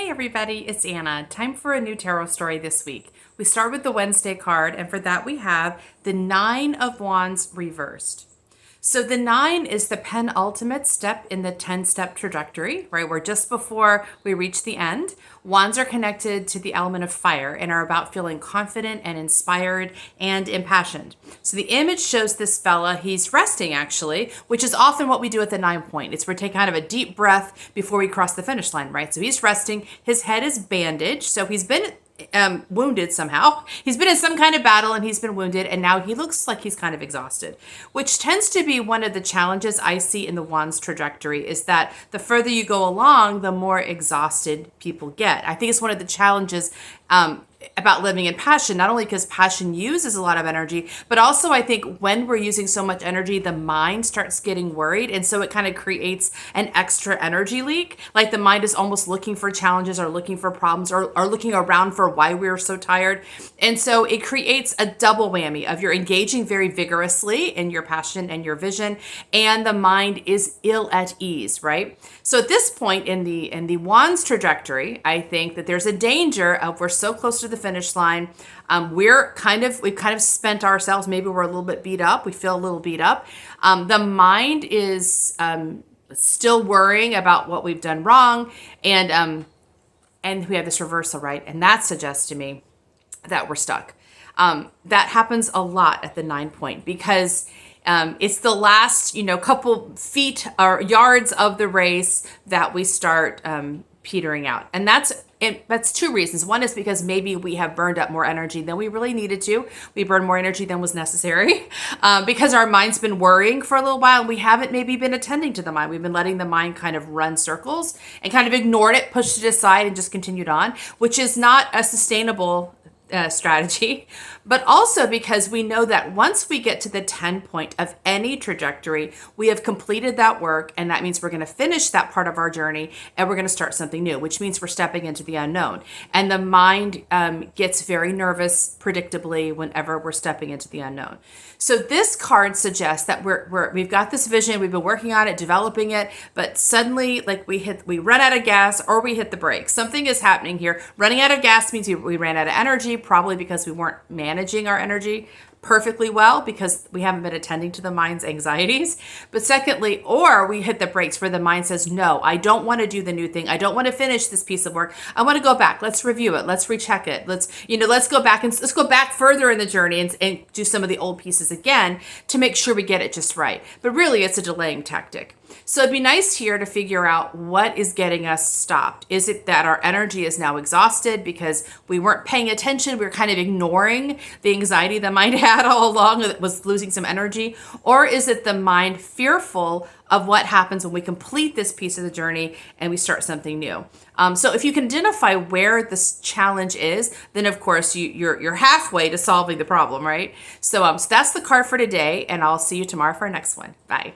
Hey everybody, it's Anna. Time for a new tarot story this week. We start with the Wednesday card, and for that we have the Nine of Wands reversed. So the 9 is the penultimate step in the 10-step trajectory, right? We're just before we reach the end. Wands are connected to the element of fire and are about feeling confident and inspired and impassioned. So the image shows this fella, he's resting actually, which is often what we do at the 9 point. It's we take kind of a deep breath before we cross the finish line, right? So he's resting, his head is bandaged, so he's been wounded somehow. He's been in some kind of battle and he's been wounded, and now he looks like he's kind of exhausted, which tends to be one of the challenges I see in the Wands trajectory, is that the further you go along, the more exhausted people get. I think it's one of the challenges about living in passion, not only because passion uses a lot of energy, but also I think when we're using so much energy, the mind starts getting worried. And so it kind of creates an extra energy leak. Like the mind is almost looking for challenges or looking for problems or looking around for why we're so tired. And so it creates a double whammy of you're engaging very vigorously in your passion and your vision, and the mind is ill at ease, right? So at this point in the Wands trajectory, I think that there's a danger of we're so close to the finish line. We've kind of spent ourselves. Maybe we're a little bit beat up. We feel a little beat up. The mind is still worrying about what we've done wrong, and we have this reversal, right? And that suggests to me that we're stuck. That happens a lot at the 9 point because it's the last, couple feet or yards of the race that we start petering out. And that's two reasons. One is because maybe we have burned up more energy than we really needed to. We burned more energy than was necessary because our mind's been worrying for a little while, and we haven't maybe been attending to the mind. We've been letting the mind kind of run circles and kind of ignored it, pushed it aside, and just continued on, which is not a sustainable strategy, but also because we know that once we get to the 10 point of any trajectory, we have completed that work, and that means we're going to finish that part of our journey and we're going to start something new, which means we're stepping into the unknown. And the mind gets very nervous predictably whenever we're stepping into the unknown. So this card suggests that we've got this vision, we've been working on it, developing it, but suddenly like we run out of gas or we hit the brakes. Something is happening here. Running out of gas means we ran out of energy, probably because we weren't managing our energy perfectly well because we haven't been attending to the mind's anxieties. But secondly, or we hit the brakes where the mind says, no, I don't want to do the new thing. I don't want to finish this piece of work. I want to go back. Let's review it. Let's recheck it. Let's go back and let's go back further in the journey and do some of the old pieces again to make sure we get it just right. But really it's a delaying tactic. So it'd be nice here to figure out what is getting us stopped. Is it that our energy is now exhausted because we weren't paying attention? We were kind of ignoring the anxiety the mind had all along that was losing some energy? Or is it the mind fearful of what happens when we complete this piece of the journey and we start something new? So if you can identify where this challenge is, then of course you're halfway to solving the problem, right? So that's the card for today, and I'll see you tomorrow for our next one. Bye.